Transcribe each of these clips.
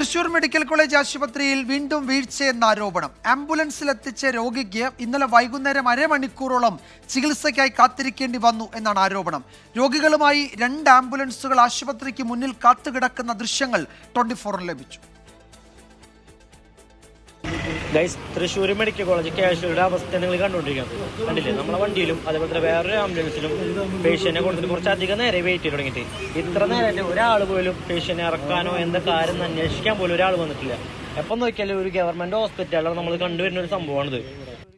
Thrissur medical college ആശുപത്രിയിൽ വീണ്ടും വീഴ്ചയെന്ന ആരോപണം. ആംബുലൻസിലെത്തിച്ച രോഗിക്ക് ഇന്നലെ വൈകുന്നേരം അരമണിക്കൂറോളം ചികിത്സയ്ക്കായി കാത്തിരിക്കേണ്ടി വന്നു എന്നാണ് ആരോപണം. രോഗികളുമായി 2 ആംബുലൻസുകൾ ആശുപത്രിക്ക് മുന്നിൽ കാത്തുകിടക്കുന്ന ദൃശ്യങ്ങൾ 24 ലഭിച്ചു. തൃശ്ശൂർ മെഡിക്കൽ കോളേജ് കാഷ്വാലിറ്റിയുടെ അവസ്ഥ നിങ്ങൾ കണ്ടുകൊണ്ടിരിക്കുന്നത് കണ്ടില്ലേ? നമ്മളെ വണ്ടിയിലും അതേപോലെ വേറൊരു ആംബുലൻസിലും പേഷ്യന്റിനെ കൊടുത്തിട്ട് കുറച്ചധികം നേരെ വെയിറ്റ് ചെയ്ത് തുടങ്ങിയിട്ട് ഇത്ര നേരമായിട്ട് ഒരാൾ പോലും പേഷ്യന്റിനെ ഇറക്കാനോ എന്താ കാര്യം അന്വേഷിക്കാൻ പോലും ഒരാൾ വന്നിട്ടില്ല. എപ്പം നോക്കിയാലും ഒരു ഗവൺമെന്റ് ഹോസ്പിറ്റലാണ് നമ്മൾ കണ്ടുവരുന്ന ഒരു സംഭവമാണിത്.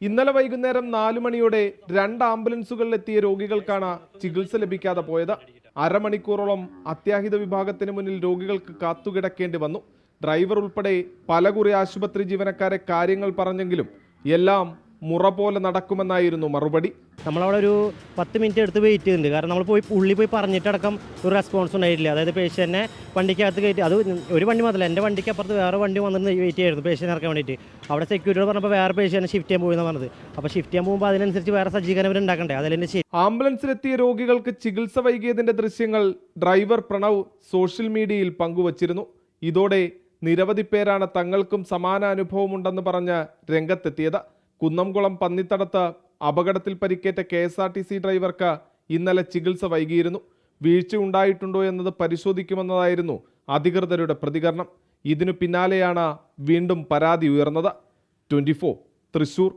ഇന്നലെ വൈകുന്നേരം 4 മണിയോടെ 2 ആംബുലൻസുകളിലെത്തിയ രോഗികൾക്കാണ് ചികിത്സ ലഭിക്കാതെ പോയത്. അരമണിക്കൂറോളം അത്യാഹിത വിഭാഗത്തിന് മുന്നിൽ രോഗികൾക്ക് കാത്തുകിടക്കേണ്ടി വന്നു. ഡ്രൈവർ ഉൾപ്പെടെ പലകുറി ആശുപത്രി ജീവനക്കാരെ കാര്യങ്ങൾ പറഞ്ഞെങ്കിലും എല്ലാം മുറ പോലെ നടക്കുമെന്നായിരുന്നു മറുപടി. നമ്മളവിടെ ഒരു 10 മിനിറ്റ് എടുത്ത് വെയിറ്റ് ചെയ്യുന്നുണ്ട്. കാരണം നമ്മൾ ഉള്ളിൽ പോയി പറഞ്ഞിട്ടടക്കം ഒരു റെസ്പോൺസ് ഉണ്ടായിട്ടില്ല. അതായത് പേഷ്യന്റിനെ വണ്ടിക്കകത്ത് കയറ്റി, അത് ഒരു വണ്ടി മാത്രമല്ല, എൻ്റെ വണ്ടിക്ക് അപ്പുറത്ത് വേറെ വണ്ടി വന്നിട്ട് വെയിറ്റ് ചെയ്യായിരുന്നു പേഷ്യന്റ് ഇറക്കാൻ വേണ്ടിയിട്ട്. അവിടെ സെക്യൂരിറ്റി പറഞ്ഞപ്പോൾ വേറെ പേഷ്യന്റിനെ ഷിഫ്റ്റ് ചെയ്യാൻ പോയെന്ന് പറഞ്ഞത്. അപ്പോൾ ഷിഫ്റ്റ് ചെയ്യാൻ പോകുമ്പോൾ അതിനനുസരിച്ച് വേറെ സജ്ജീകരണം ഉണ്ടാക്കണ്ടേ, അതിലെന്നെ ശരി. ആംബുലൻസിലെത്തിയ രോഗികൾക്ക് ചികിത്സ വൈകിയതിന്റെ ദൃശ്യങ്ങൾ ഡ്രൈവർ പ്രണവ് സോഷ്യൽ മീഡിയയിൽ പങ്കുവച്ചിരുന്നു. ഇതോടെ നിരവധി പേരാണ് തങ്ങൾക്കും സമാന അനുഭവമുണ്ടെന്ന് പറഞ്ഞ് രംഗത്തെത്തിയത്. കുന്നംകുളം പന്നിത്തടത്ത് അപകടത്തിൽ പരിക്കേറ്റ KSRTC ഡ്രൈവർക്ക് ഇന്നലെ ചികിത്സ വൈകിയിരുന്നു. വീഴ്ച ഉണ്ടായിട്ടുണ്ടോ എന്നത് പരിശോധിക്കുമെന്നതായിരുന്നു അധികൃതരുടെ പ്രതികരണം. ഇതിനു പിന്നാലെയാണ് വീണ്ടും പരാതി ഉയർന്നത്. 24 തൃശൂർ.